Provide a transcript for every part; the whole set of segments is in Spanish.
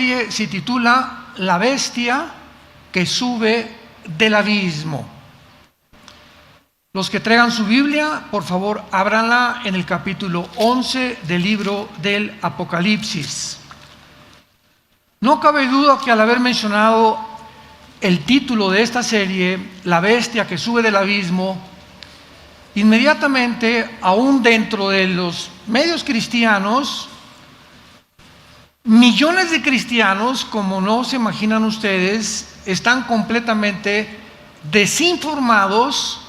serie se titula La bestia que sube del abismo. Los que traigan su Biblia, por favor, ábranla en el capítulo 11 del libro del Apocalipsis. No cabe duda que al haber mencionado el título de esta serie, La bestia que sube del abismo, inmediatamente, aún dentro de los medios cristianos, millones de cristianos, como no se imaginan ustedes, están completamente desinformados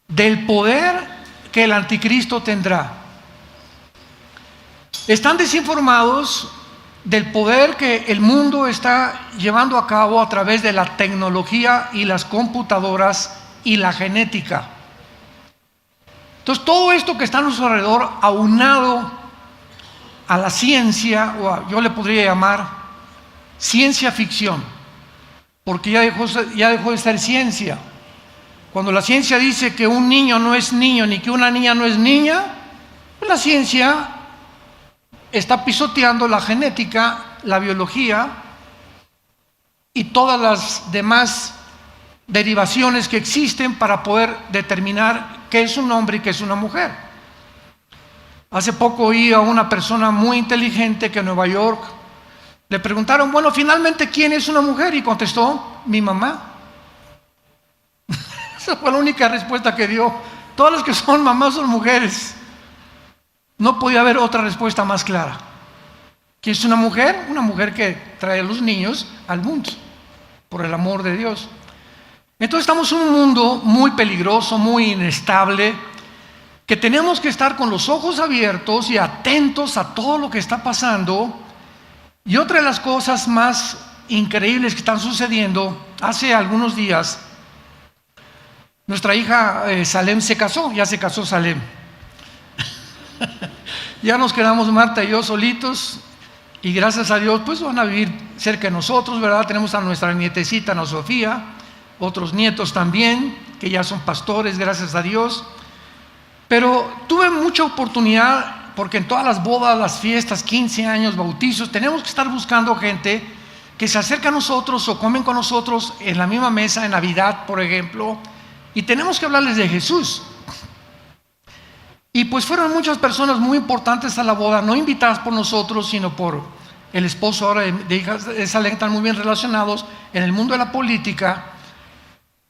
del poder que el anticristo tendrá. Están desinformados del poder que el mundo está llevando a cabo a través de la tecnología y las computadoras y la genética. Entonces, todo esto que está a nuestro alrededor, aunado a la ciencia, yo le podría llamar ciencia ficción, porque ya dejó de ser ciencia. Cuando la ciencia dice que un niño no es niño ni que una niña no es niña, pues la ciencia está pisoteando la genética, la biología y todas las demás derivaciones que existen para poder determinar qué es un hombre y qué es una mujer. Hace poco oí a una persona muy inteligente que en Nueva York le preguntaron, bueno, finalmente, ¿quién es una mujer? Y contestó, mi mamá. Esa fue la única respuesta que dio. Todas las que son mamás son mujeres. No podía haber otra respuesta más clara. ¿Qué es una mujer? Una mujer que trae a los niños al mundo, por el amor de Dios. Entonces estamos en un mundo muy peligroso, muy inestable, que tenemos que estar con los ojos abiertos y atentos a todo lo que está pasando. Y otra de las cosas más increíbles que están sucediendo, hace algunos días, nuestra hija Salem se casó, ya se casó Salem. Ya nos quedamos Marta y yo solitos y gracias a Dios pues van a vivir cerca de nosotros, ¿verdad? Tenemos a nuestra nietecita Ana Sofía, otros nietos también que ya son pastores, gracias a Dios. Pero tuve mucha oportunidad porque en todas las bodas, las fiestas, 15 años, bautizos, tenemos que estar buscando gente que se acerca a nosotros o comen con nosotros en la misma mesa en Navidad, por ejemplo, y tenemos que hablarles de Jesús. Y pues fueron muchas personas muy importantes a la boda, no invitadas por nosotros, sino por el esposo ahora de hijas de Salem, están muy bien relacionados en el mundo de la política.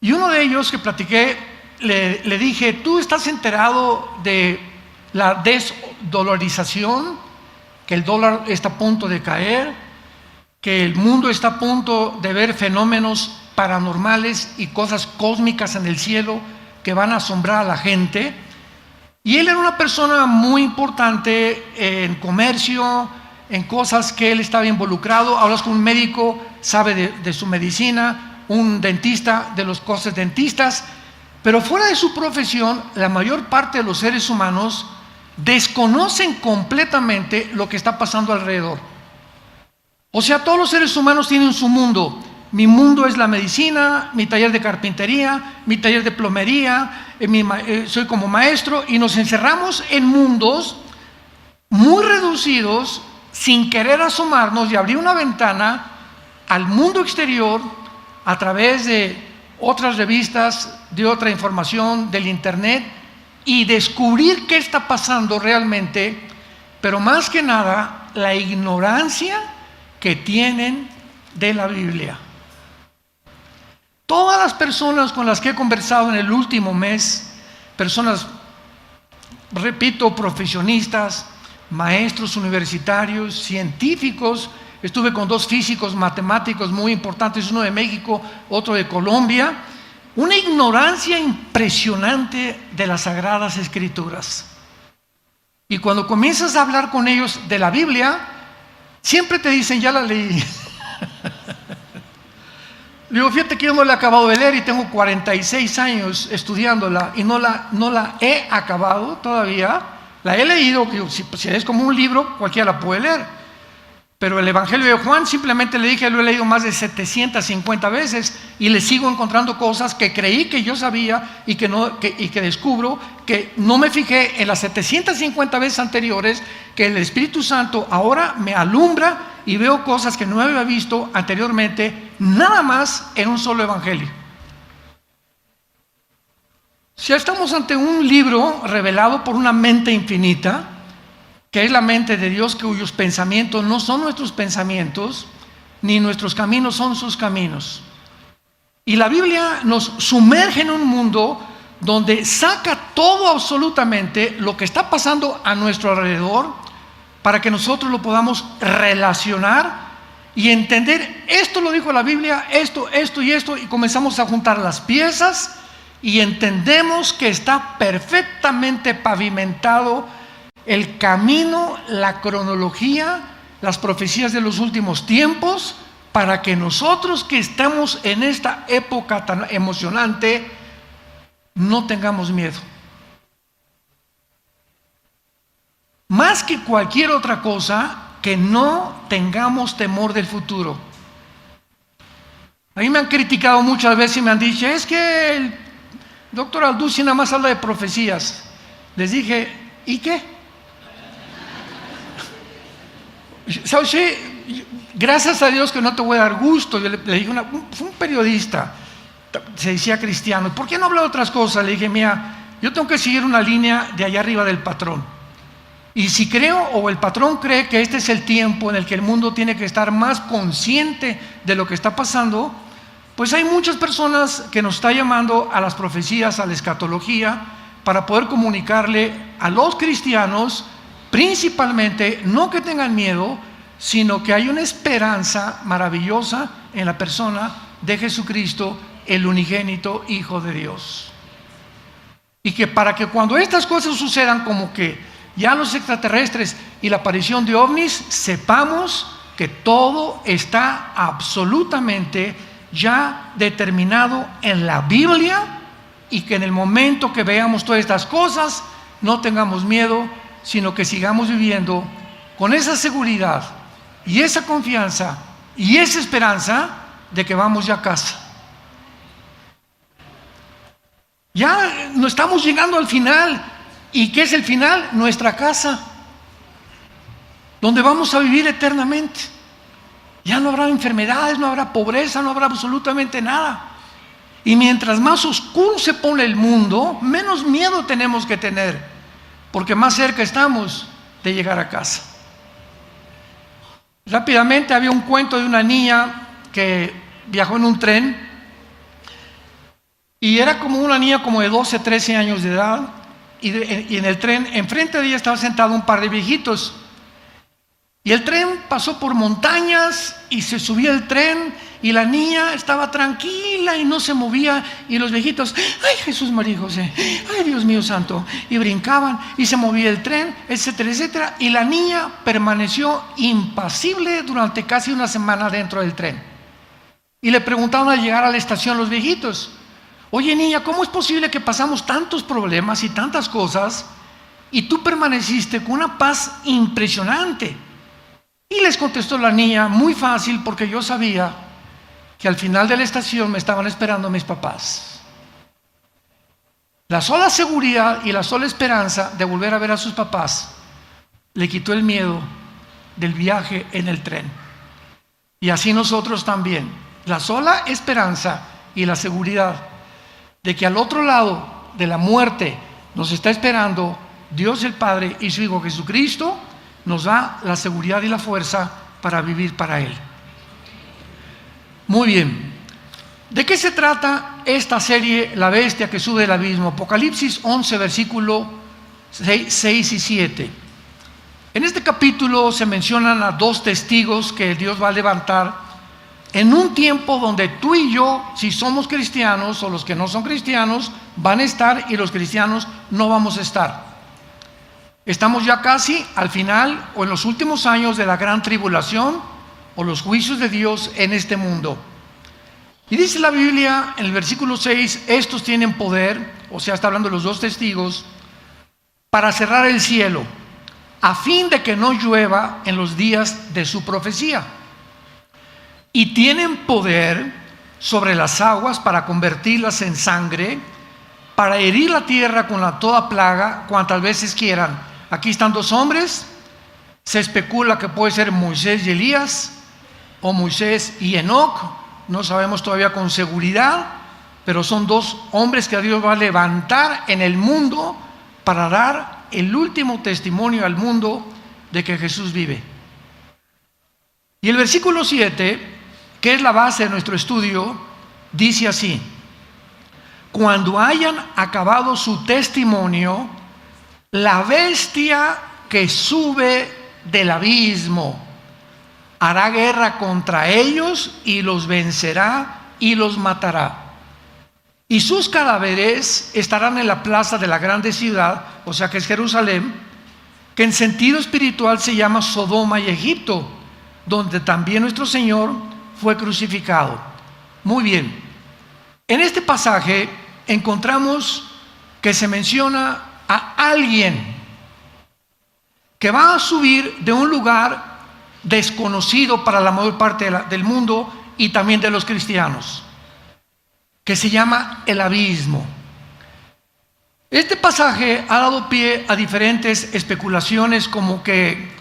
Y uno de ellos que platiqué, le dije, ¿tú estás enterado de la desdolarización? Que el dólar está a punto de caer, que el mundo está a punto de ver fenómenos paranormales y cosas cósmicas en el cielo que van a asombrar a la gente. Y él era una persona muy importante en comercio, en cosas que él estaba involucrado. Hablas con un médico, sabe de su medicina, un dentista de los cosas dentistas, pero fuera de su profesión, la mayor parte de los seres humanos desconocen completamente lo que está pasando alrededor. O sea, todos los seres humanos tienen su mundo. Mi mundo es la medicina, mi taller de carpintería, mi taller de plomería, soy como maestro, y nos encerramos en mundos muy reducidos sin querer asomarnos y abrir una ventana al mundo exterior a través de otras revistas, de otra información, del internet, y descubrir qué está pasando realmente, pero más que nada la ignorancia que tienen de la Biblia. Todas las personas con las que he conversado en el último mes, personas, repito, profesionistas, maestros universitarios, científicos, estuve con dos físicos matemáticos muy importantes, uno de México, otro de Colombia, una ignorancia impresionante de las Sagradas Escrituras. Y cuando comienzas a hablar con ellos de la Biblia, siempre te dicen, ya la leí. Le digo, fíjate que yo no la he acabado de leer y tengo 46 años estudiándola y no la he acabado todavía. La he leído, si es como un libro, cualquiera la puede leer. Pero el Evangelio de Juan simplemente le dije, lo he leído más de 750 veces y le sigo encontrando cosas que creí que yo sabía y que descubro que no me fijé en las 750 veces anteriores, que el Espíritu Santo ahora me alumbra y veo cosas que no había visto anteriormente, nada más en un solo evangelio. Si estamos ante un libro revelado por una mente infinita, que es la mente de Dios, cuyos pensamientos no son nuestros pensamientos, ni nuestros caminos son sus caminos. Y la Biblia nos sumerge en un mundo donde saca todo absolutamente lo que está pasando a nuestro alrededor para que nosotros lo podamos relacionar y entender, esto lo dijo la Biblia, esto y esto, y comenzamos a juntar las piezas y entendemos que está perfectamente pavimentado el camino, la cronología, las profecías de los últimos tiempos, para que nosotros que estamos en esta época tan emocionante no tengamos miedo. Más que cualquier otra cosa, que no tengamos temor del futuro. A mí me han criticado muchas veces y me han dicho, es que el doctor Alducin nada más habla de profecías. Les dije, ¿y qué? ¿Sabes qué? Gracias a Dios que no te voy a dar gusto. Yo le dije, fue un periodista, se decía cristiano, ¿por qué no habla de otras cosas? Le dije, mira, yo tengo que seguir una línea de allá arriba del patrón. Y si creo, o el patrón cree que este es el tiempo en el que el mundo tiene que estar más consciente de lo que está pasando, pues hay muchas personas que nos están llamando a las profecías, a la escatología, para poder comunicarle a los cristianos, principalmente, no que tengan miedo, sino que hay una esperanza maravillosa en la persona de Jesucristo, el unigénito Hijo de Dios. Y que para que cuando estas cosas sucedan, como que ya los extraterrestres y la aparición de ovnis, sepamos que todo está absolutamente ya determinado en la Biblia, y que en el momento que veamos todas estas cosas no tengamos miedo, sino que sigamos viviendo con esa seguridad y esa confianza y esa esperanza de que vamos ya a casa. Ya no estamos llegando al final. ¿Y qué es el final? Nuestra casa, donde vamos a vivir eternamente. Ya no habrá enfermedades, no habrá pobreza, no habrá absolutamente nada. Y mientras más oscuro se pone el mundo, menos miedo tenemos que tener, porque más cerca estamos de llegar a casa. Rápidamente, había un cuento de una niña que viajó en un tren, y era como una niña como de 12, 13 años de edad. Y en el tren, enfrente de ella estaba sentado un par de viejitos. Y el tren pasó por montañas y se subía el tren y la niña estaba tranquila y no se movía. Y los viejitos, ay Jesús, María y José, ay Dios mío santo. Y brincaban y se movía el tren, etcétera, etcétera. Y la niña permaneció impasible durante casi una semana dentro del tren. Y le preguntaron al llegar a la estación los viejitos, oye niña, ¿cómo es posible que pasamos tantos problemas y tantas cosas y tú permaneciste con una paz impresionante? Y les contestó la niña, muy fácil, porque yo sabía que al final de la estación me estaban esperando mis papás. La sola seguridad y la sola esperanza de volver a ver a sus papás le quitó el miedo del viaje en el tren. Y así nosotros también, la sola esperanza y la seguridad de que al otro lado de la muerte nos está esperando Dios el Padre y su Hijo Jesucristo, nos da la seguridad y la fuerza para vivir para Él. Muy bien, ¿de qué se trata esta serie, La Bestia que sube del abismo? Apocalipsis 11, versículo 6 y 7. En este capítulo se mencionan a dos testigos que Dios va a levantar en un tiempo donde tú y yo, si somos cristianos o los que no son cristianos, van a estar y los cristianos no vamos a estar. Estamos ya casi al final o en los últimos años de la gran tribulación o los juicios de Dios en este mundo. Y dice la Biblia en el versículo 6, estos tienen poder, o sea, está hablando de los dos testigos, para cerrar el cielo, a fin de que no llueva en los días de su profecía. Y tienen poder sobre las aguas para convertirlas en sangre, para herir la tierra con toda plaga, cuantas veces quieran. Aquí están dos hombres Se especula que puede ser Moisés y Elías, o Moisés y Enoc, no sabemos todavía con seguridad, pero son dos hombres que Dios va a levantar en el mundo para dar el último testimonio al mundo de que Jesús vive. Y el versículo 7, que es la base de nuestro estudio, dice así: cuando hayan acabado su testimonio, la bestia que sube del abismo hará guerra contra ellos y los vencerá y los matará. Y sus cadáveres estarán en la plaza de la grande ciudad, o sea que es Jerusalén, que en sentido espiritual se llama Sodoma y Egipto, donde también nuestro Señor fue crucificado. Muy bien, en este pasaje encontramos que se menciona a alguien que va a subir de un lugar desconocido para la mayor parte del mundo y también de los cristianos, que se llama el abismo. Este pasaje ha dado pie a diferentes especulaciones, como que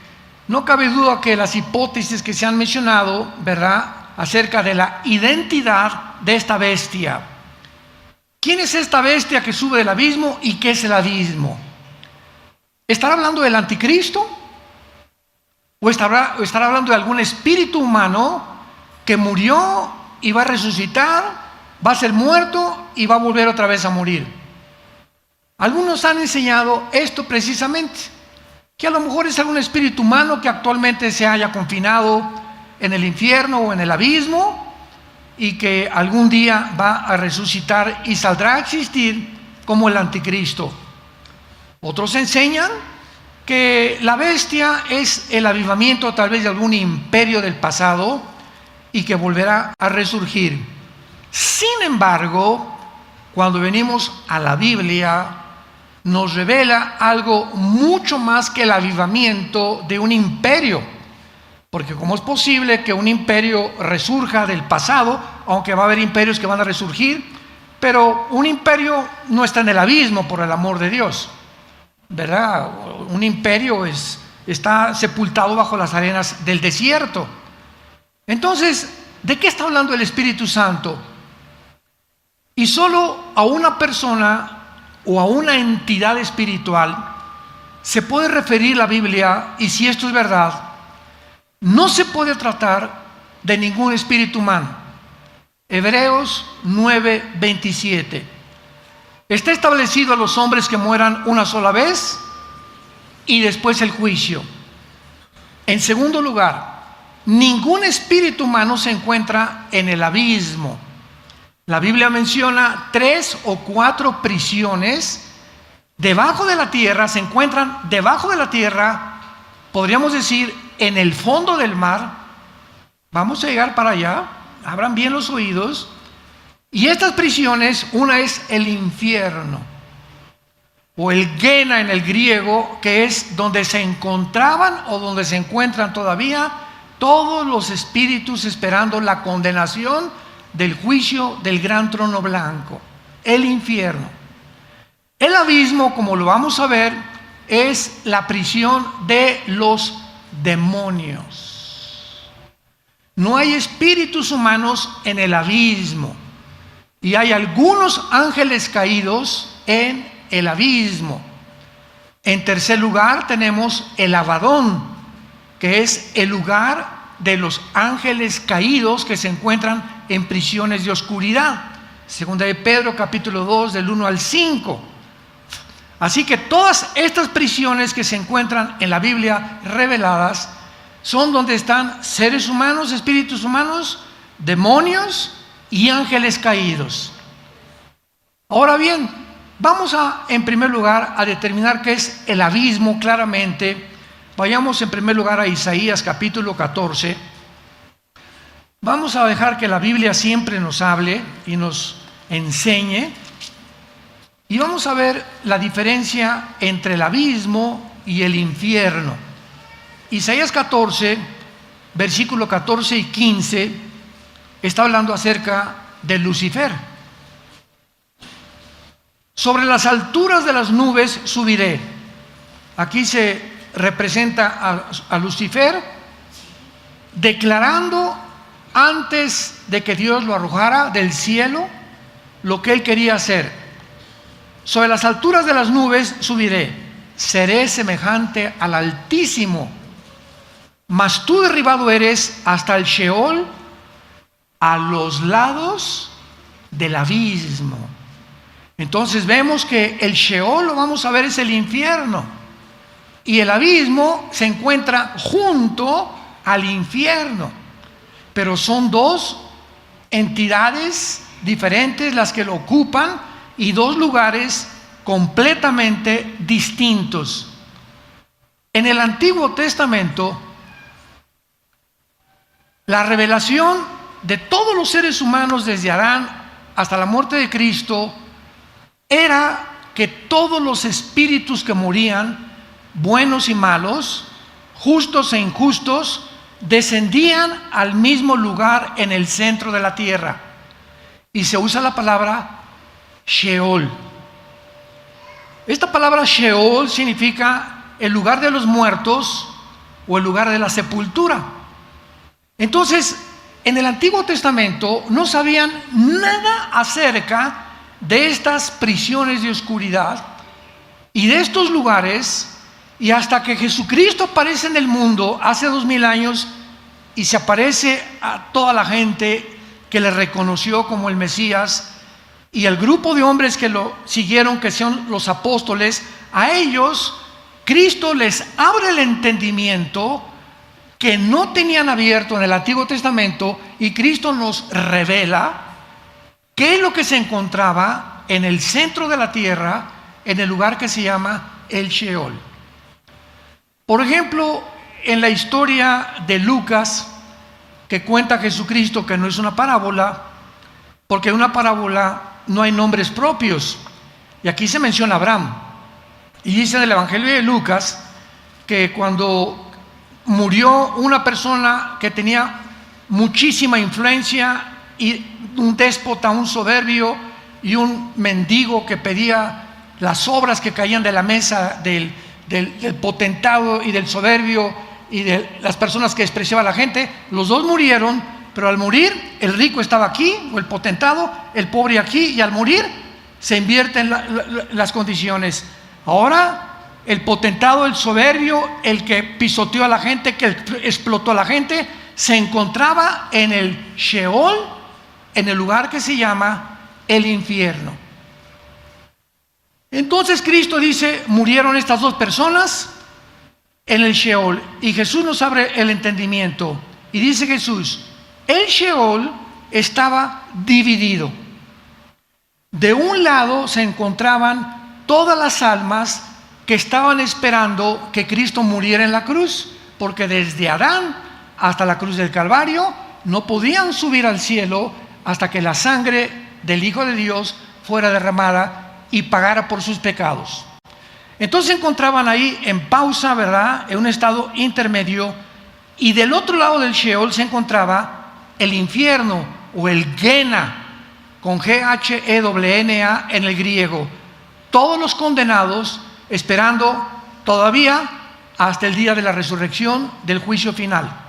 no cabe duda que las hipótesis que se han mencionado, ¿verdad?, acerca de la identidad de esta bestia. ¿Quién es esta bestia que sube del abismo y qué es el abismo? ¿Estará hablando del anticristo? ¿O estará hablando de algún espíritu humano que murió y va a resucitar, va a ser muerto y va a volver otra vez a morir? Algunos han enseñado esto precisamente, que a lo mejor es algún espíritu humano que actualmente se haya confinado en el infierno o en el abismo y que algún día va a resucitar y saldrá a existir como el anticristo. Otros enseñan que la bestia es el avivamiento tal vez de algún imperio del pasado y que volverá a resurgir. Sin embargo, cuando venimos a la Biblia, nos revela algo mucho más que el avivamiento de un imperio. Porque ¿cómo es posible que un imperio resurja del pasado? Aunque va a haber imperios que van a resurgir, pero un imperio no está en el abismo, por el amor de Dios, ¿verdad? Un imperio está sepultado bajo las arenas del desierto. Entonces, ¿de qué está hablando el Espíritu Santo? Y solo a una persona o a una entidad espiritual se puede referir la Biblia, y si esto es verdad, no se puede tratar de ningún espíritu humano. Hebreos 9:27. Está establecido a los hombres que mueran una sola vez y después el juicio. En segundo lugar, ningún espíritu humano se encuentra en el abismo. La Biblia menciona 3 o 4 prisiones debajo de la tierra, se encuentran debajo de la tierra, podríamos decir en el fondo del mar. Vamos a llegar para allá, abran bien los oídos. Y estas prisiones, una es el infierno, o el Gena en el griego, que es donde se encontraban o donde se encuentran todavía todos los espíritus esperando la condenación del juicio del gran trono blanco, el infierno. El abismo, como lo vamos a ver, es la prisión de los demonios. No hay espíritus humanos en el abismo, y hay algunos ángeles caídos en el abismo. En tercer lugar tenemos el Abadón, que es el lugar de los ángeles caídos que se encuentran en prisiones de oscuridad. Segunda de Pedro capítulo 2 del 1 al 5. Así que todas estas prisiones que se encuentran en la Biblia reveladas son donde están seres humanos, espíritus humanos, demonios y ángeles caídos. Ahora bien, vamos en primer lugar a determinar qué es el abismo claramente. Vayamos en primer lugar a Isaías capítulo 14. Vamos a dejar que la Biblia siempre nos hable y nos enseñe. Y vamos a ver la diferencia entre el abismo y el infierno. Isaías 14, versículo 14 y 15, está hablando acerca de Lucifer. Sobre las alturas de las nubes subiré. Aquí se representa a Lucifer, declarando antes de que Dios lo arrojara del cielo lo que él quería hacer. Sobre las alturas de las nubes subiré, seré semejante al Altísimo, mas tú derribado eres hasta el Sheol, a los lados del abismo. Entonces vemos que el Sheol, lo vamos a ver, es el infierno, y el abismo se encuentra junto al infierno, pero son dos entidades diferentes las que lo ocupan y dos lugares completamente distintos. En el Antiguo Testamento, la revelación de todos los seres humanos desde Adán hasta la muerte de Cristo era que todos los espíritus que morían, buenos y malos, justos e injustos, descendían al mismo lugar en el centro de la tierra, y se usa la palabra Sheol. Esta palabra Sheol significa el lugar de los muertos o el lugar de la sepultura. Entonces, en el Antiguo Testamento no sabían nada acerca de estas prisiones de oscuridad y de estos lugares, y hasta que Jesucristo aparece en el mundo hace 2000 años y se aparece a toda la gente que le reconoció como el Mesías, y el grupo de hombres que lo siguieron, que son los apóstoles, a ellos Cristo les abre el entendimiento que no tenían abierto en el Antiguo Testamento, y Cristo nos revela qué es lo que se encontraba en el centro de la tierra, en el lugar que se llama el Sheol. Por ejemplo, en la historia de Lucas, que cuenta Jesucristo, que no es una parábola, porque en una parábola no hay nombres propios, y aquí se menciona Abraham, y dice en el Evangelio de Lucas que cuando murió una persona que tenía muchísima influencia, y un déspota, un soberbio y un mendigo que pedía las obras que caían de la mesa del potentado y del soberbio y de las personas que despreciaba a la gente, los dos murieron, pero al morir el rico estaba aquí, o el potentado, el pobre aquí, y al morir se invierten las condiciones. Ahora el potentado, el soberbio, el que pisoteó a la gente, que explotó a la gente, se encontraba en el Sheol, en el lugar que se llama el infierno. Entonces Cristo dice, murieron estas dos personas en el Sheol, y Jesús nos abre el entendimiento, y dice Jesús, el Sheol estaba dividido. De un lado se encontraban todas las almas que estaban esperando que Cristo muriera en la cruz, porque desde Adán hasta la cruz del Calvario no podían subir al cielo hasta que la sangre del Hijo de Dios fuera derramada y pagara por sus pecados. Entonces se encontraban ahí en pausa, ¿verdad?, en un estado intermedio, y del otro lado del Sheol se encontraba el infierno, o el Gehenna, con G-H-E-N-A en el griego. Todos los condenados esperando todavía hasta el día de la resurrección, del juicio final.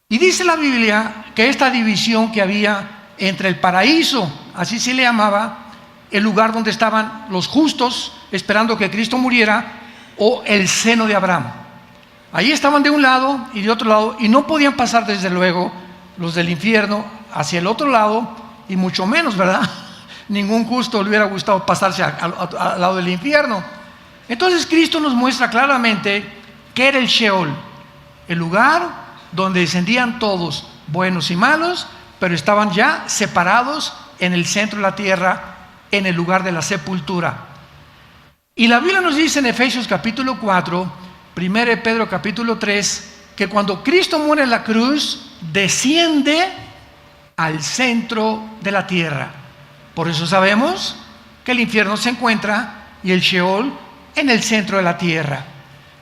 Y dice la Biblia que esta división que había entre el paraíso, así se le llamaba, el lugar donde estaban los justos esperando que Cristo muriera, o el seno de Abraham. Ahí estaban de un lado y de otro lado, y no podían pasar desde luego los del infierno hacia el otro lado, y mucho menos, ¿verdad? Ningún justo le hubiera gustado pasarse al lado del infierno. Entonces Cristo nos muestra claramente que era el Sheol, el lugar donde descendían todos, buenos y malos, pero estaban ya separados en el centro de la tierra, en el lugar de la sepultura. Y la Biblia nos dice en Efesios capítulo 4, 1 Pedro capítulo 3, que cuando Cristo muere en la cruz, desciende al centro de la tierra. Por eso sabemos que el infierno se encuentra, y el Sheol, en el centro de la tierra.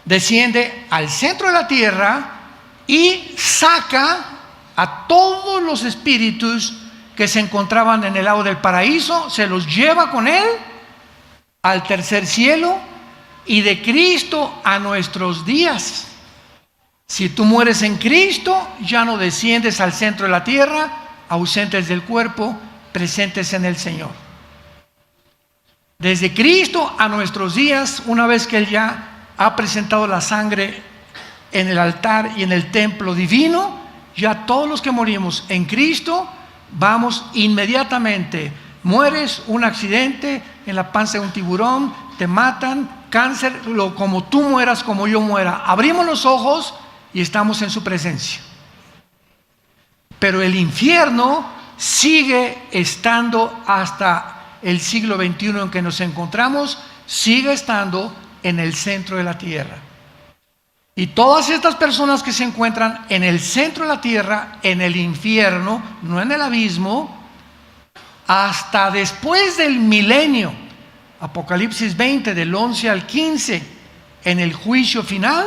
Desciende al centro de la tierra y saca a todos los espíritus que se encontraban en el lado del paraíso, se los lleva con él al tercer cielo, y de Cristo a nuestros días. Si tú mueres en Cristo, ya no desciendes al centro de la tierra, ausentes del cuerpo, presentes en el Señor. Desde Cristo a nuestros días, una vez que Él ya ha presentado la sangre en el altar y en el templo divino, ya todos los que morimos en Cristo, vamos inmediatamente. Mueres, un accidente, en la panza de un tiburón, te matan, cáncer, como tú mueras, como yo muera. Abrimos los ojos y estamos en su presencia. Pero el infierno sigue estando hasta el siglo XXI en que nos encontramos, sigue estando en el centro de la tierra. Y todas estas personas que se encuentran en el centro de la tierra, en el infierno, no en el abismo, hasta después del milenio, Apocalipsis 20, del 11 al 15, en el juicio final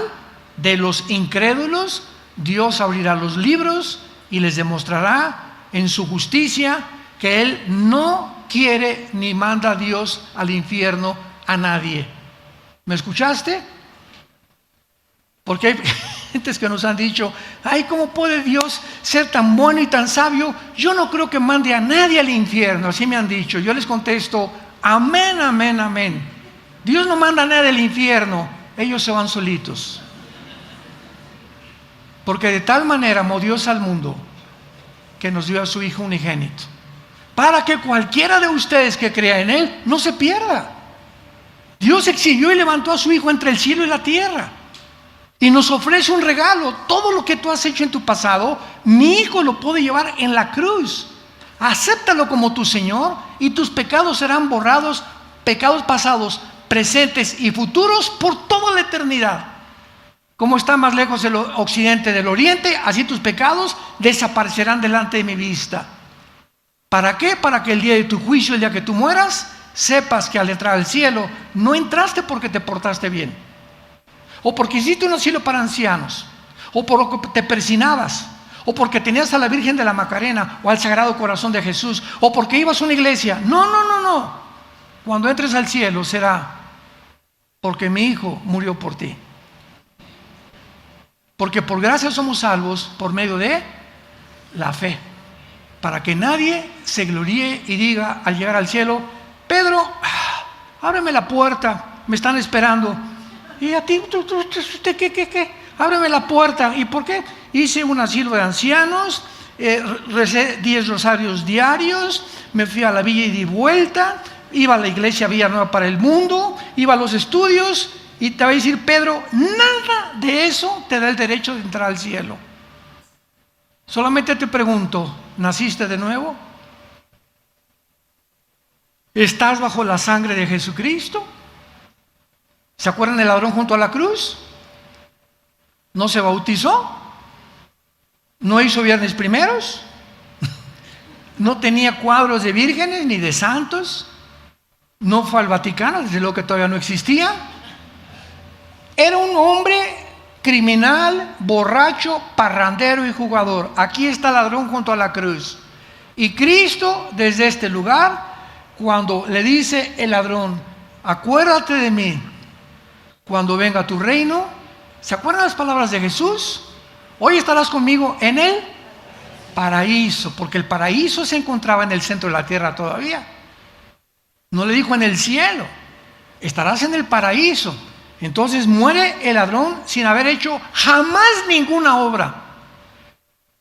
de los incrédulos, Dios abrirá los libros y les demostrará en su justicia que Él no quiere ni manda a Dios al infierno a nadie. ¿Me escuchaste? Porque hay gentes que nos han dicho, ay, ¿cómo puede Dios ser tan bueno y tan sabio? Yo no creo que mande a nadie al infierno. Así me han dicho. Yo les contesto, amén, amén, amén. Dios no manda a nadie al infierno. Ellos se van solitos. Porque de tal manera amó Dios al mundo que nos dio a su Hijo unigénito, para que cualquiera de ustedes que crea en Él no se pierda. Dios exhibió y levantó a su Hijo entre el cielo y la tierra y nos ofrece un regalo. Todo lo que tú has hecho en tu pasado, mi Hijo lo puede llevar en la cruz. Acéptalo como tu Señor y tus pecados serán borrados, pecados pasados, presentes y futuros por toda la eternidad. Como está más lejos el occidente del oriente, así tus pecados desaparecerán delante de mi vista. ¿Para qué? Para que el día de tu juicio, el día que tú mueras, sepas que al entrar al cielo no entraste porque te portaste bien, o porque hiciste un asilo para ancianos, o porque te persinabas, o porque tenías a la Virgen de la Macarena o al Sagrado Corazón de Jesús, o porque ibas a una iglesia. No. Cuando entres al cielo será porque mi Hijo murió por ti. Porque por gracia somos salvos por medio de la fe, para que nadie se gloríe y diga al llegar al cielo, Pedro, ábreme la puerta, me están esperando. Y a ti, ¿usted qué? Ábreme la puerta. ¿Y por qué? Hice un asilo de ancianos, recé 10 rosarios diarios, me fui a la villa y di vuelta, iba a la iglesia Villanueva para el Mundo, iba a los estudios. Y te va a decir Pedro, nada de eso te da el derecho de entrar al cielo. Solamente te pregunto, ¿naciste de nuevo? ¿Estás bajo la sangre de Jesucristo? ¿Se acuerdan del ladrón junto a la cruz? ¿No se bautizó? ¿No hizo viernes primeros? ¿No tenía cuadros de vírgenes ni de santos? ¿No fue al Vaticano? Desde luego que todavía no existía. Era un hombre criminal, borracho, parrandero y jugador. Aquí está el ladrón junto a la cruz. Y Cristo, desde este lugar, cuando le dice el ladrón, acuérdate de mí cuando venga tu reino. ¿Se acuerdan las palabras de Jesús? Hoy estarás conmigo en el paraíso, porque el paraíso se encontraba en el centro de la tierra todavía. No le dijo en el cielo, estarás en el paraíso. Entonces muere el ladrón sin haber hecho jamás ninguna obra,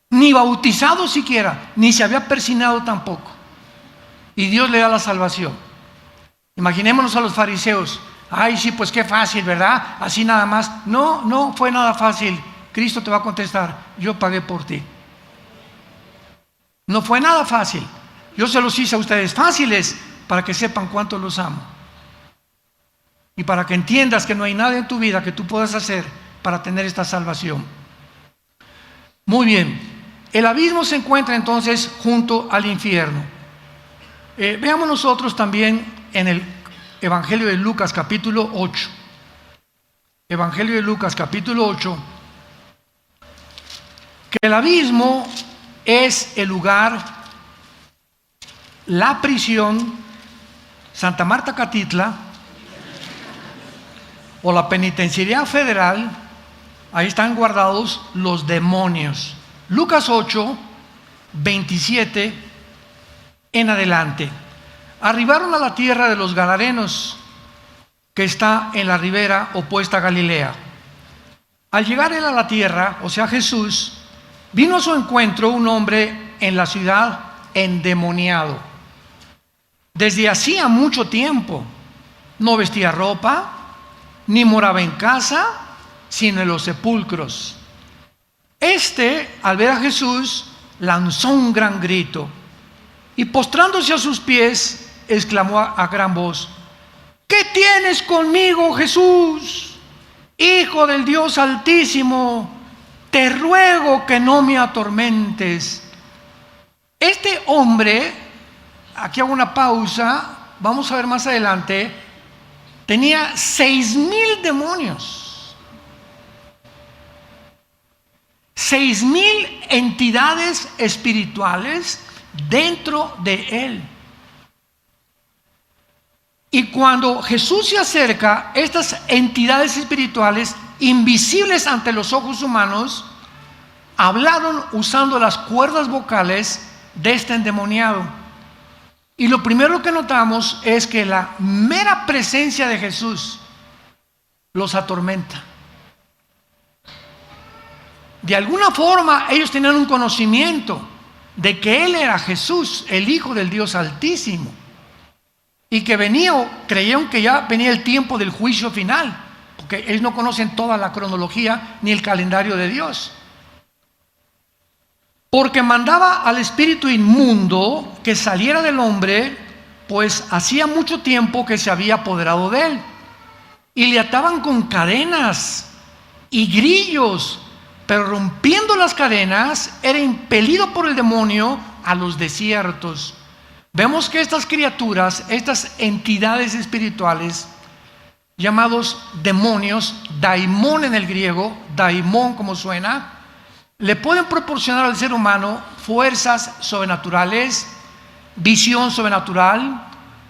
ni bautizado siquiera, ni se había persinado tampoco. Y Dios le da la salvación. Imaginémonos a los fariseos. Ay, sí, pues qué fácil, ¿verdad? Así nada más. No fue nada fácil. Cristo te va a contestar, yo pagué por ti. No fue nada fácil. Yo se los hice a ustedes fáciles para que sepan cuánto los amo. Y para que entiendas que no hay nada en tu vida que tú puedas hacer para tener esta salvación. Muy bien, el abismo se encuentra entonces junto al infierno. Veamos nosotros también en el Evangelio de Lucas capítulo 8. Evangelio de Lucas capítulo 8, que el abismo es el lugar, la prisión, Santa Marta Catitla, o la penitenciaría federal, ahí están guardados los demonios. Lucas 8, 27 en adelante. Arribaron a la tierra de los Gadarenos, que está en la ribera opuesta a Galilea. Al llegar él a la tierra, o sea Jesús, vino a su encuentro un hombre en la ciudad endemoniado. Desde hacía mucho tiempo no vestía ropa, ni moraba en casa, sino en los sepulcros. Al ver a Jesús, lanzó un gran grito y postrándose a sus pies, exclamó a gran voz: ¿qué tienes conmigo, Jesús, Hijo del Dios Altísimo? Te ruego que no me atormentes. Este hombre, aquí hago una pausa, vamos a ver más adelante, tenía 6,000 demonios, 6,000 entidades espirituales dentro de él. Y cuando Jesús se acerca, estas entidades espirituales, invisibles ante los ojos humanos, hablaron usando las cuerdas vocales de este endemoniado. Y lo primero que notamos es que la mera presencia de Jesús los atormenta. De alguna forma ellos tenían un conocimiento de que Él era Jesús, el Hijo del Dios Altísimo, y que creyeron que ya venía el tiempo del juicio final, porque ellos no conocen toda la cronología ni el calendario de Dios. Porque mandaba al espíritu inmundo que saliera del hombre, pues hacía mucho tiempo que se había apoderado de él, y le ataban con cadenas y grillos, pero rompiendo las cadenas era impelido por el demonio a los desiertos. Vemos que estas criaturas, estas entidades espirituales, llamados demonios, daimón en el griego, daimón como suena, le pueden proporcionar al ser humano fuerzas sobrenaturales, visión sobrenatural,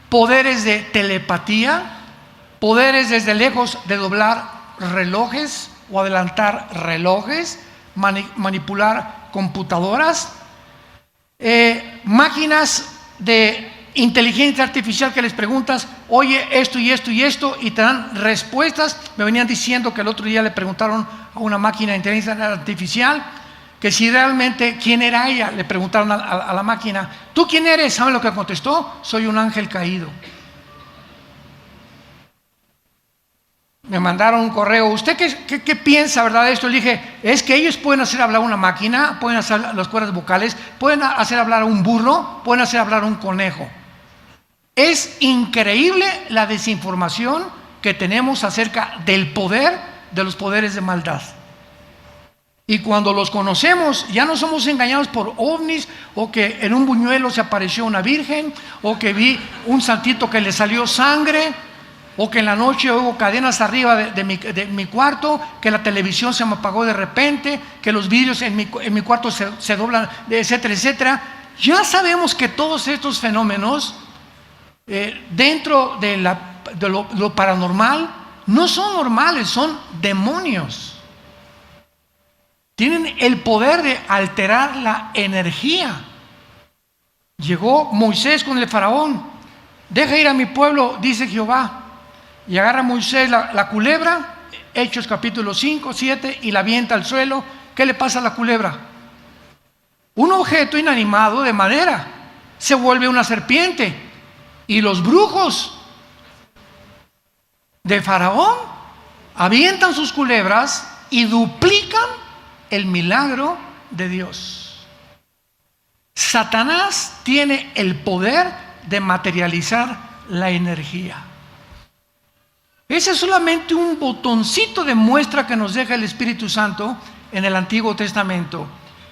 poderes de telepatía, poderes desde lejos de doblar relojes o adelantar relojes, manipular computadoras, máquinas de inteligencia artificial que les preguntas: oye, esto y esto y esto, y te dan respuestas. Me venían diciendo que el otro día le preguntaron a una máquina de inteligencia artificial que si realmente quién era ella. Le preguntaron a la máquina: ¿tú quién eres? ¿Saben lo que contestó? Soy un ángel caído. Me mandaron un correo: ¿usted qué piensa, verdad, de esto? Le dije: es que ellos pueden hacer hablar a una máquina, pueden hacer las cuerdas vocales, pueden hacer hablar a un burro, pueden hacer hablar a un conejo. Es increíble la desinformación que tenemos acerca del poder de los poderes de maldad. Y cuando los conocemos, ya no somos engañados por ovnis, o que en un buñuelo se apareció una virgen, o que vi un santito que le salió sangre, o que en la noche hubo cadenas arriba de mi cuarto, que la televisión se me apagó de repente, que los vidrios en mi cuarto se doblan, etcétera, etcétera. Ya sabemos que todos estos fenómenos dentro de lo paranormal no son normales, son demonios. Tienen el poder de alterar la energía. Llegó Moisés con el faraón: deja ir a mi pueblo, dice Jehová. Y agarra a Moisés la culebra, Hechos capítulo 5, 7, y la avienta al suelo. ¿Qué le pasa a la culebra? Un objeto inanimado de madera se vuelve una serpiente. Y los brujos de Faraón avientan sus culebras y duplican el milagro de Dios. Satanás tiene el poder de materializar la energía. Ese es solamente un botoncito de muestra que nos deja el Espíritu Santo en el Antiguo Testamento,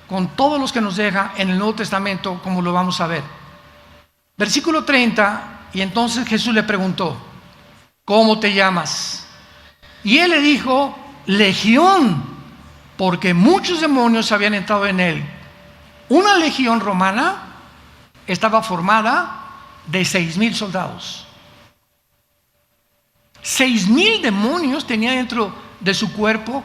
con todos los que nos deja en el Nuevo Testamento, como lo vamos a ver. Versículo 30, y entonces Jesús le preguntó: ¿cómo te llamas? Y él le dijo: Legión, porque muchos demonios habían entrado en él. Una legión romana estaba formada de 6,000 soldados. 6,000 demonios tenía dentro de su cuerpo,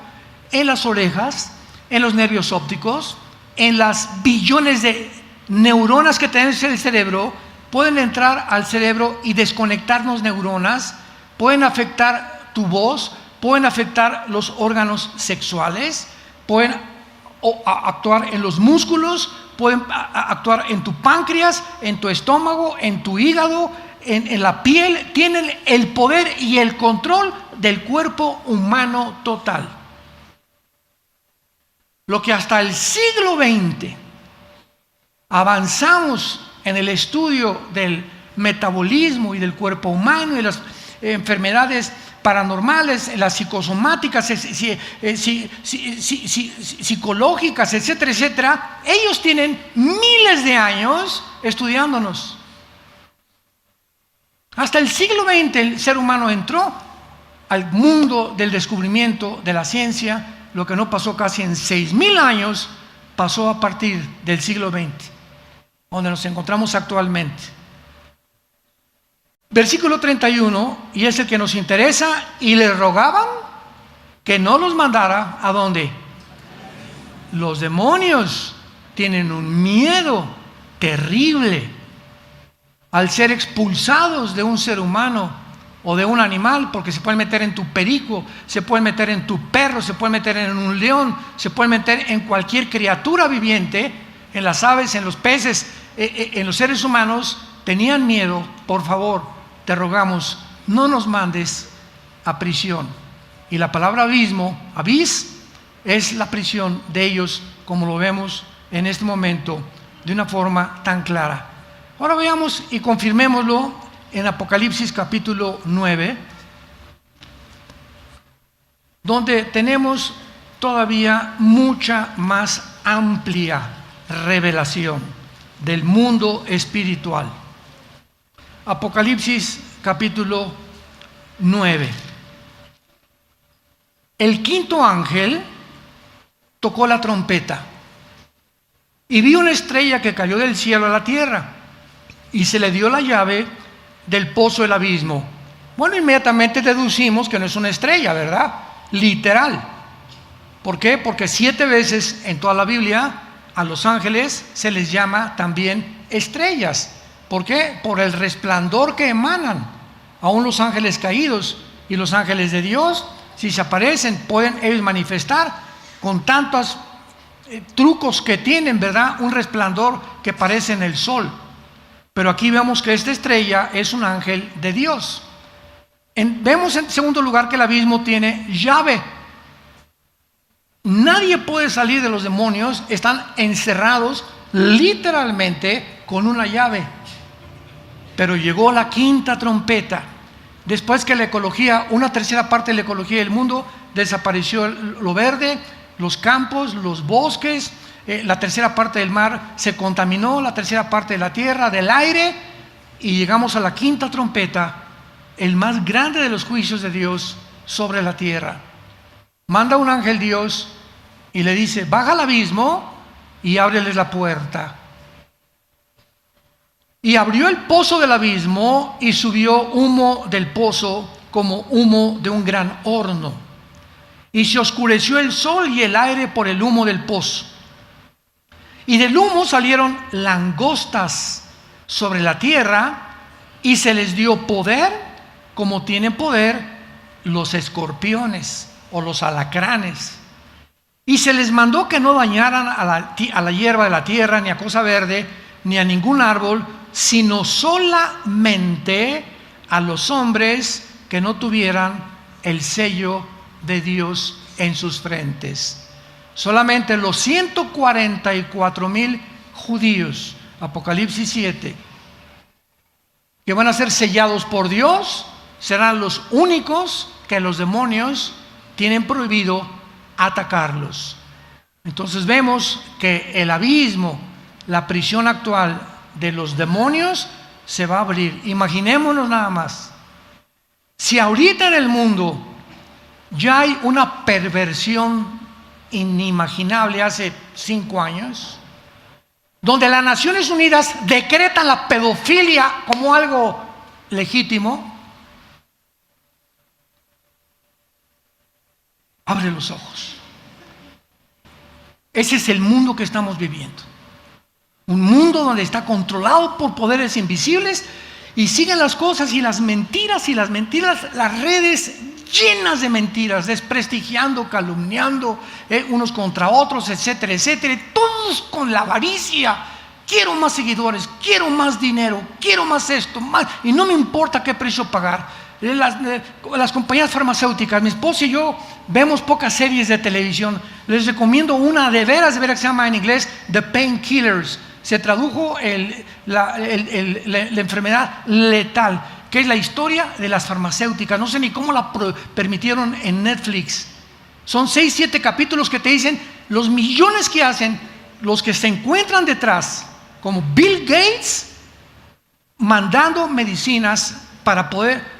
en las orejas, en los nervios ópticos, en las billones de neuronas que tenemos en el cerebro. Pueden entrar al cerebro y desconectarnos neuronas, pueden afectar tu voz, pueden afectar los órganos sexuales, pueden actuar en los músculos, pueden actuar en tu páncreas, en tu estómago, en tu hígado, en la piel. Tienen el poder y el control del cuerpo humano total. Lo que hasta el siglo XX avanzamos en el estudio del metabolismo y del cuerpo humano y las enfermedades paranormales, las psicosomáticas, psicológicas, etcétera, etcétera. Ellos tienen miles de años estudiándonos. Hasta el siglo XX el ser humano entró al mundo del descubrimiento de la ciencia. Lo que no pasó casi en 6,000 años, pasó a partir del siglo XX, donde nos encontramos actualmente. Versículo 31, y es el que nos interesa: y le rogaban que no los mandara. ¿A dónde? Los demonios tienen un miedo terrible al ser expulsados de un ser humano o de un animal, porque se pueden meter en tu perico, se pueden meter en tu perro, se pueden meter en un león, se pueden meter en cualquier criatura viviente, en las aves, en los peces, en los seres humanos. Tenían miedo. Por favor, te rogamos, no nos mandes a prisión. Y la palabra abismo, abis, es la prisión de ellos, como lo vemos en este momento de una forma tan clara. Ahora veamos y confirmémoslo en Apocalipsis capítulo 9, donde tenemos todavía mucha más amplia revelación del mundo espiritual. Apocalipsis capítulo 9. El quinto ángel tocó la trompeta y vi una estrella que cayó del cielo a la tierra, y se le dio la llave del pozo del abismo. Bueno, inmediatamente deducimos que no es una estrella, ¿verdad? Literal. ¿Por qué? Porque 7 veces en toda la Biblia a los ángeles se les llama también estrellas. ¿Por qué? Por el resplandor que emanan. Aún los ángeles caídos y los ángeles de Dios, si se aparecen, pueden ellos manifestar con tantos trucos que tienen, ¿verdad? Un resplandor que parece en el sol. Pero aquí vemos que esta estrella es un ángel de Dios. Vemos en segundo lugar que el abismo tiene llave. Nadie puede salir de los demonios, están encerrados literalmente con una llave. Pero llegó la quinta trompeta, después que la ecología, una tercera parte de la ecología del mundo, desapareció lo verde, los campos, los bosques, la tercera parte del mar se contaminó, la tercera parte de la tierra, del aire, y llegamos a la quinta trompeta, el más grande de los juicios de Dios sobre la tierra. Manda un ángel Dios y le dice: baja al abismo y ábreles la puerta. Y abrió el pozo del abismo y subió humo del pozo como humo de un gran horno. Y se oscureció el sol y el aire por el humo del pozo. Y del humo salieron langostas sobre la tierra, y se les dio poder como tienen poder los escorpiones o los alacranes. Y se les mandó que no dañaran a la hierba de la tierra, ni a cosa verde, ni a ningún árbol, sino solamente a los hombres que no tuvieran el sello de Dios en sus frentes. Solamente los 144,000 judíos, Apocalipsis 7, que van a ser sellados por Dios, serán los únicos que los demonios tienen prohibido atacarlos. Entonces vemos que el abismo, la prisión actual de los demonios, se va a abrir. Imaginémonos nada más, si ahorita en el mundo ya hay una perversión inimaginable hace 5 años, donde las Naciones Unidas decretan la pedofilia como algo legítimo, Abre los ojos. Ese es el mundo que estamos viviendo. Un mundo donde está controlado por poderes invisibles y siguen las cosas y las mentiras, las redes llenas de mentiras, desprestigiando, calumniando unos contra otros, etcétera, etcétera. Todos con la avaricia. Quiero más seguidores, quiero más dinero, quiero más esto, más, y no me importa qué precio pagar. Las compañías farmacéuticas, mi esposa y yo vemos pocas series de televisión. Les recomiendo una de veras que se llama en inglés The Painkillers. Se tradujo la enfermedad letal, que es la historia de las farmacéuticas. No sé ni cómo la permitieron en Netflix. Son 6, 7 capítulos que te dicen los millones que hacen los que se encuentran detrás, como Bill Gates, mandando medicinas para poder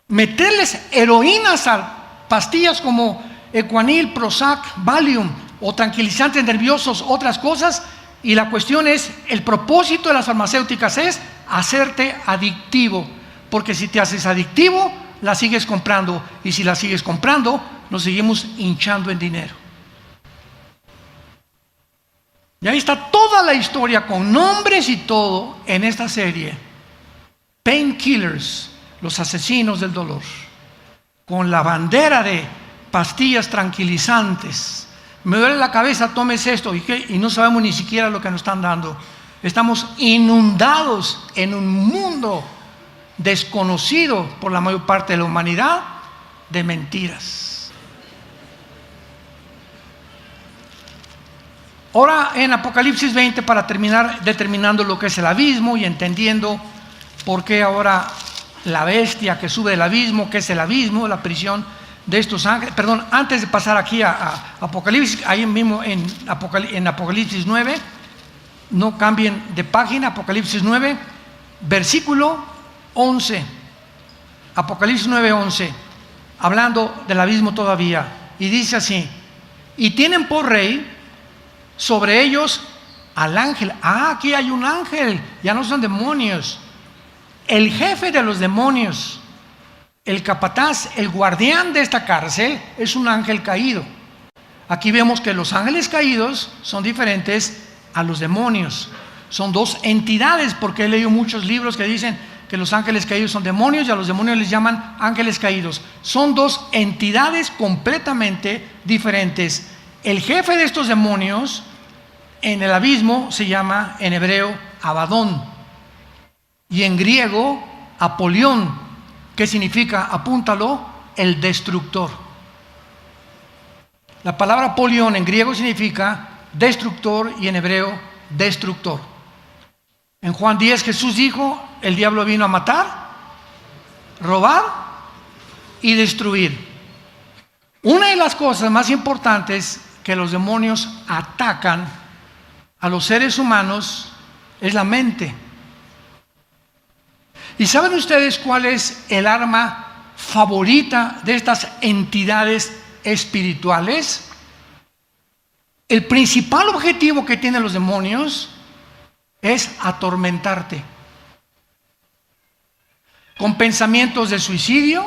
meterles heroínas a pastillas como Equanil, Prozac, Valium o tranquilizantes nerviosos, otras cosas. Y la cuestión es, el propósito de las farmacéuticas es hacerte adictivo, porque si te haces adictivo, la sigues comprando, y si la sigues comprando, nos seguimos hinchando en dinero. Y ahí está toda la historia con nombres y todo en esta serie. Painkillers, los asesinos del dolor, con la bandera de pastillas tranquilizantes. Me duele la cabeza, tomes esto, y no sabemos ni siquiera lo que nos están dando. Estamos inundados en un mundo desconocido por la mayor parte de la humanidad de mentiras. Ahora en Apocalipsis 20, para terminar determinando lo que es el abismo y entendiendo por qué ahora la bestia que sube del abismo, que es el abismo, la prisión de estos ángeles. Perdón, antes de pasar aquí a Apocalipsis, ahí mismo en Apocalipsis 9, no cambien de página, Apocalipsis 9, versículo 11. Apocalipsis 9, 11, hablando del abismo todavía, y dice así: y tienen por rey sobre ellos al ángel. Aquí hay un ángel, ya no son demonios. El jefe de los demonios, el capataz, el guardián de esta cárcel, es un ángel caído. Aquí vemos que los ángeles caídos son diferentes a los demonios. Son dos entidades, porque he leído muchos libros que dicen que los ángeles caídos son demonios y a los demonios les llaman ángeles caídos. Son dos entidades completamente diferentes. El jefe de estos demonios en el abismo se llama en hebreo Abadón y en griego Apolión, que significa, apúntalo, el destructor. La palabra Apolión en griego significa destructor y en hebreo destructor. En Juan 10 Jesús dijo: el diablo vino a matar, robar y destruir. Una de las cosas más importantes que los demonios atacan a los seres humanos es la mente. ¿Y saben ustedes cuál es el arma favorita de estas entidades espirituales? El principal objetivo que tienen los demonios es atormentarte con pensamientos de suicidio,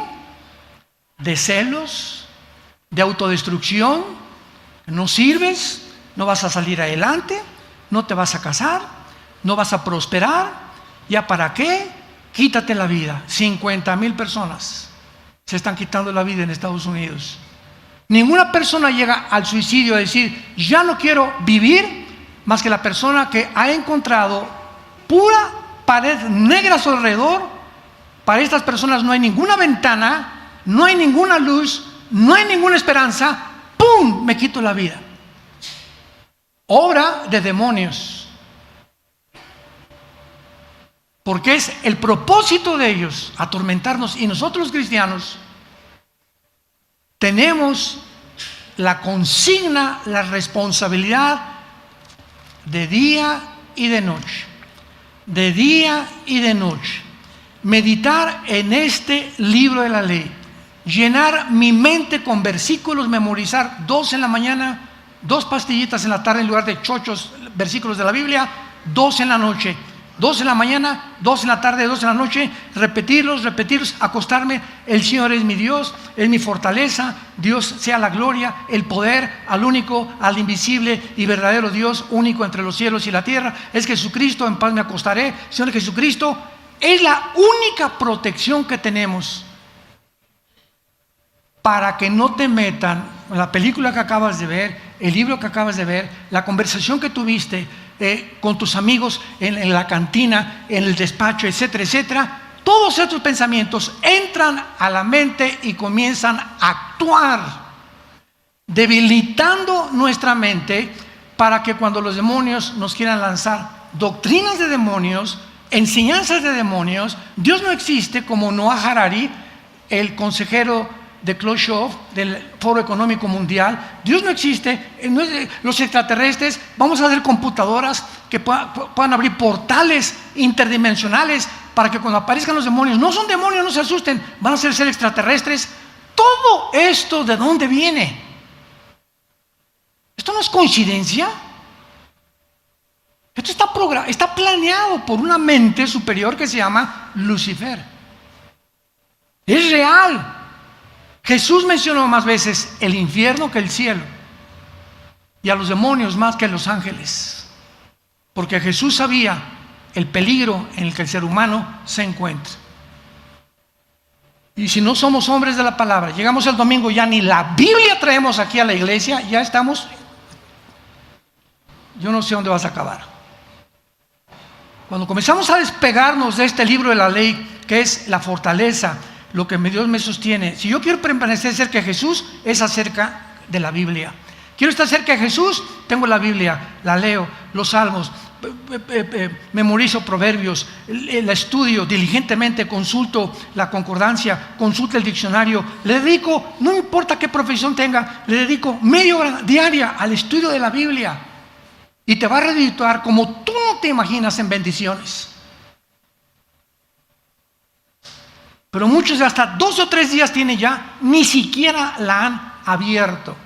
de celos, de autodestrucción. No sirves, no vas a salir adelante, no te vas a casar, no vas a prosperar. ¿Ya para qué? Quítate la vida. 50,000 personas se están quitando la vida en Estados Unidos. Ninguna persona llega al suicidio a decir: ya no quiero vivir, más que la persona que ha encontrado pura pared negra a su alrededor. Para estas personas no hay ninguna ventana, no hay ninguna luz, no hay ninguna esperanza. ¡Pum! Me quito la vida. Obra de demonios. Porque es el propósito de ellos atormentarnos. Y nosotros los cristianos tenemos la consigna, la responsabilidad de día y de noche. De día y de noche. Meditar en este libro de la ley. Llenar mi mente con versículos, memorizar 2 en la mañana, 2 pastillitas en la tarde en lugar de chochos versículos de la Biblia, 2 en la noche. 2 de la mañana, 2 de la tarde, 2 de la noche, repetirlos, acostarme. El Señor es mi Dios, es mi fortaleza. Dios sea la gloria, el poder al único, al invisible y verdadero Dios, único entre los cielos y la tierra. Es Jesucristo, en paz me acostaré. Señor Jesucristo es la única protección que tenemos para que no te metan la película que acabas de ver, el libro que acabas de ver, la conversación que tuviste con tus amigos en la cantina, en el despacho, etcétera, etcétera. Todos estos pensamientos entran a la mente y comienzan a actuar, debilitando nuestra mente para que cuando los demonios nos quieran lanzar doctrinas de demonios, enseñanzas de demonios, Dios no existe, como Noah Harari, el consejero de Klaus Schwab, del Foro Económico Mundial. Dios no existe. Los extraterrestres, vamos a hacer computadoras que puedan abrir portales interdimensionales para que cuando aparezcan los demonios, no son demonios, no se asusten, van a ser extraterrestres. Todo esto, ¿de dónde viene? Esto no es coincidencia. Esto está planeado por una mente superior que se llama Lucifer. Es real. Jesús mencionó más veces el infierno que el cielo, y a los demonios más que a los ángeles, porque Jesús sabía el peligro en el que el ser humano se encuentra. Y si no somos hombres de la palabra, llegamos el domingo, ya ni la Biblia traemos aquí a la iglesia, ya estamos, yo no sé dónde vas a acabar. Cuando comenzamos a despegarnos de este libro de la ley, que es la fortaleza, lo que Dios me sostiene, si yo quiero permanecer cerca de Jesús, es acerca de la Biblia. Quiero estar cerca de Jesús, tengo la Biblia, la leo, los salmos, memorizo proverbios, la estudio diligentemente, consulto la concordancia, consulto el diccionario, le dedico, no importa qué profesión tenga, le dedico media hora diaria al estudio de la Biblia, y te va a redituar como tú no te imaginas en bendiciones. Pero muchos hasta 2 o 3 días tienen ya, ni siquiera la han abierto.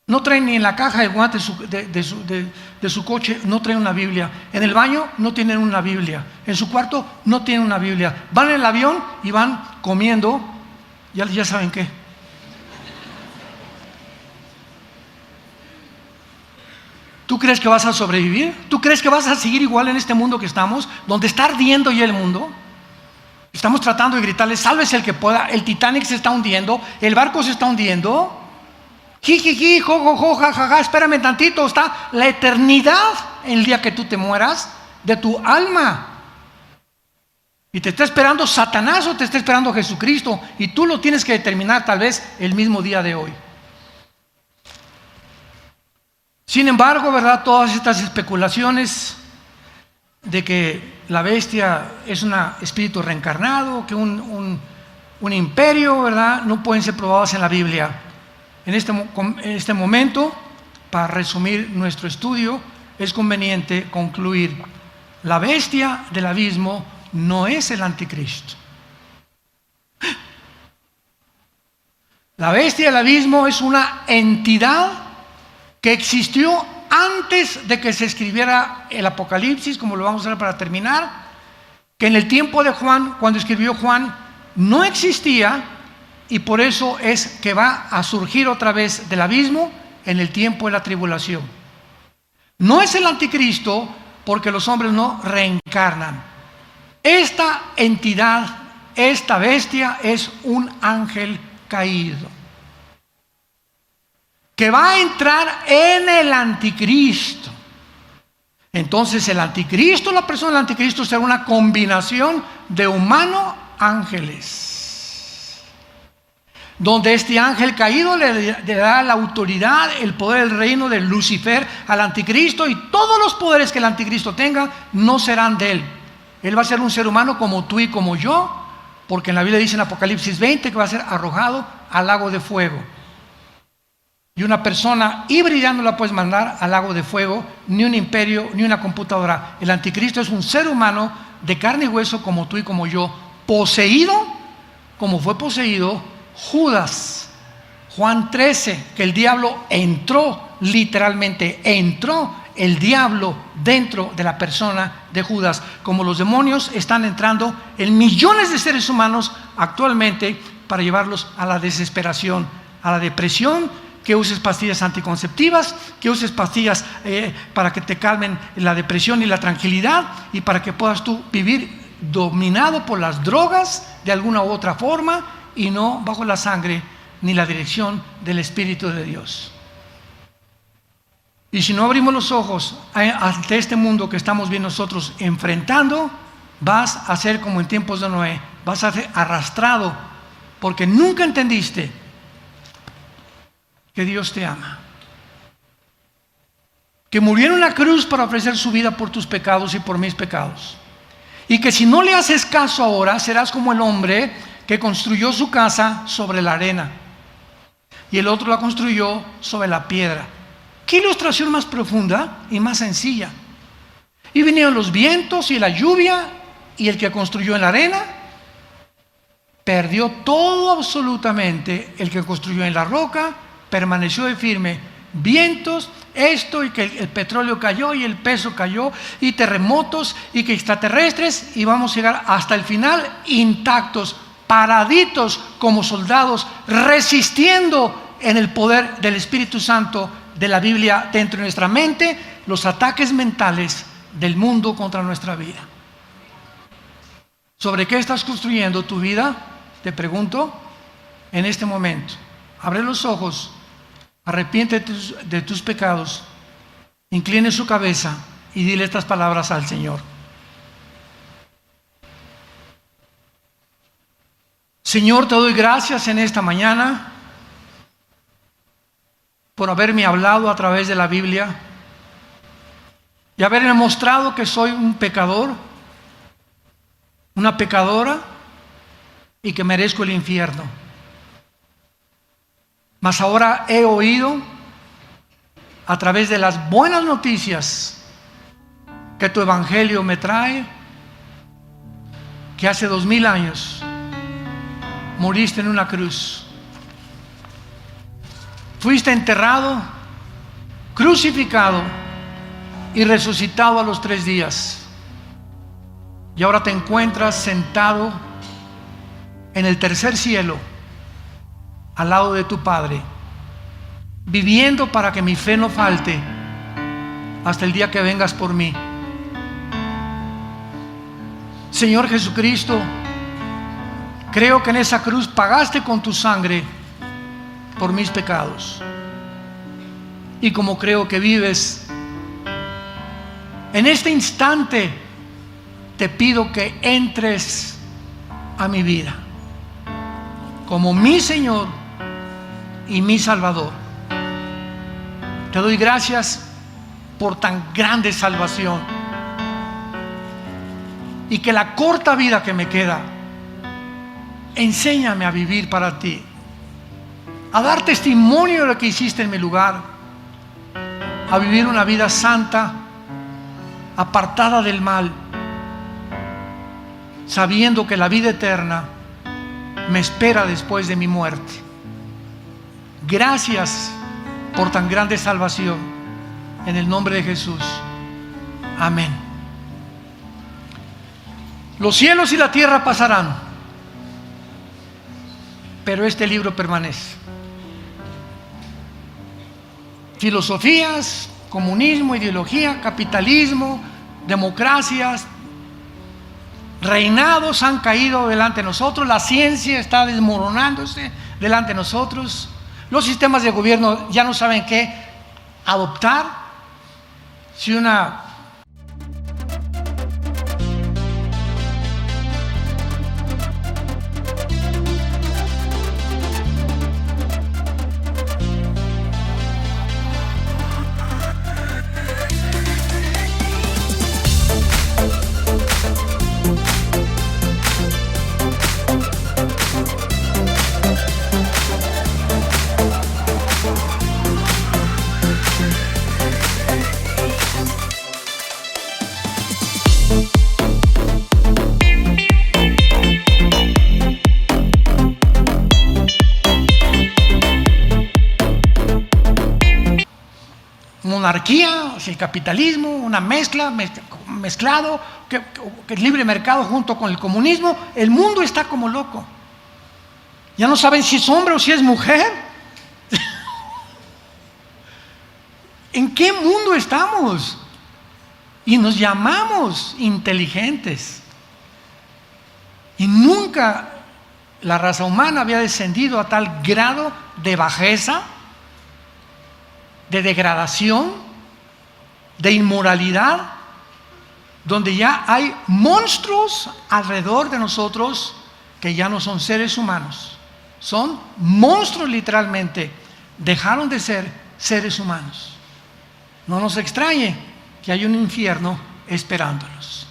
No traen ni en la caja de guantes de su coche, no traen una Biblia. En el baño no tienen una Biblia. En su cuarto no tienen una Biblia. Van en el avión y van comiendo, ya saben qué. ¿Tú crees que vas a sobrevivir? ¿Tú crees que vas a seguir igual en este mundo que estamos, donde está ardiendo ya el mundo? Estamos tratando de gritarle, sálvese el que pueda, el Titanic se está hundiendo, el barco se está hundiendo. Jijiji, jojojo, jajaja, espérame tantito, está la eternidad en el día que tú te mueras de tu alma. Y te está esperando Satanás o te está esperando Jesucristo, y tú lo tienes que determinar tal vez el mismo día de hoy. Sin embargo, ¿verdad? Todas estas especulaciones de que la bestia es un espíritu reencarnado, que un imperio, ¿verdad?, no pueden ser probadas en la Biblia. En este momento, para resumir nuestro estudio, es conveniente concluir: la bestia del abismo no es el anticristo. La bestia del abismo es una entidad que existió antes de que se escribiera el Apocalipsis, como lo vamos a ver para terminar, que en el tiempo de Juan, cuando escribió Juan, no existía, y por eso es que va a surgir otra vez del abismo en el tiempo de la tribulación. No es el anticristo, porque los hombres no reencarnan. Esta entidad, esta bestia, es un ángel caído, que va a entrar en el anticristo. Entonces el anticristo, la persona del anticristo, será una combinación de humano-ángeles, donde este ángel caído le da la autoridad, el poder, el reino de Lucifer al anticristo, y todos los poderes que el anticristo tenga no serán de él. Él va a ser un ser humano como tú y como yo, porque en la Biblia dice en Apocalipsis 20 que va a ser arrojado al lago de fuego. Y una persona híbrida no la puedes mandar al lago de fuego, ni un imperio, ni una computadora. El anticristo es un ser humano de carne y hueso como tú y como yo, poseído como fue poseído Judas. Juan 13, que el diablo entró, literalmente entró el diablo dentro de la persona de Judas, como los demonios están entrando en millones de seres humanos actualmente para llevarlos a la desesperación, a la depresión, que uses pastillas anticonceptivas, que uses pastillas para que te calmen la depresión y la tranquilidad, y para que puedas tú vivir dominado por las drogas de alguna u otra forma y no bajo la sangre ni la dirección del Espíritu de Dios. Y si no abrimos los ojos ante este mundo que estamos bien nosotros enfrentando, vas a ser como en tiempos de Noé, vas a ser arrastrado porque nunca entendiste que Dios te ama, que murió en una cruz para ofrecer su vida por tus pecados y por mis pecados, y que si no le haces caso ahora, serás como el hombre que construyó su casa sobre la arena y el otro la construyó sobre la piedra. ¿Qué ilustración más profunda y más sencilla? Y vinieron los vientos y la lluvia, y el que construyó en la arena perdió todo absolutamente. El que construyó en la roca permaneció de firme. Vientos, esto, y que el petróleo cayó y el peso cayó, y terremotos, y que extraterrestres, y vamos a llegar hasta el final intactos, paraditos como soldados, resistiendo en el poder del Espíritu Santo de la Biblia dentro de nuestra mente, los ataques mentales del mundo contra nuestra vida. ¿Sobre qué estás construyendo tu vida? Te pregunto en este momento. Abre los ojos, arrepiéntete de tus pecados, incline su cabeza y dile estas palabras al Señor. Señor, te doy gracias en esta mañana por haberme hablado a través de la Biblia y haberme mostrado que soy un pecador, una pecadora, y que merezco el infierno. Mas ahora he oído a través de las buenas noticias que tu evangelio me trae, que hace 2000 años moriste en una cruz, fuiste enterrado, crucificado y resucitado a los 3 días, y ahora te encuentras sentado en el tercer cielo al lado de tu Padre, viviendo para que mi fe no falte hasta el día que vengas por mí. Señor Jesucristo, creo que en esa cruz pagaste con tu sangre por mis pecados, y como creo que vives en este instante, te pido que entres a mi vida como mi Señor y mi Salvador. Te doy gracias por tan grande salvación, y que la corta vida que me queda, enséñame a vivir para ti, a dar testimonio de lo que hiciste en mi lugar, a vivir una vida santa, apartada del mal, sabiendo que la vida eterna me espera después de mi muerte. Gracias por tan grande salvación, en el nombre de Jesús. Amén. Los cielos y la tierra pasarán, pero este libro permanece. Filosofías, comunismo, ideología, capitalismo, democracias, reinados han caído delante de nosotros, la ciencia está desmoronándose delante de nosotros, los sistemas de gobierno ya no saben qué adoptar. Si una anarquía, el capitalismo, una mezclado, que el libre mercado junto con el comunismo. El mundo está como loco. Ya no saben si es hombre o si es mujer. ¿En qué mundo estamos? Y nos llamamos inteligentes. Y nunca la raza humana había descendido a tal grado de bajeza, de degradación, de inmoralidad, donde ya hay monstruos alrededor de nosotros que ya no son seres humanos. Son monstruos literalmente. Dejaron de ser seres humanos. No nos extrañe que hay un infierno esperándolos.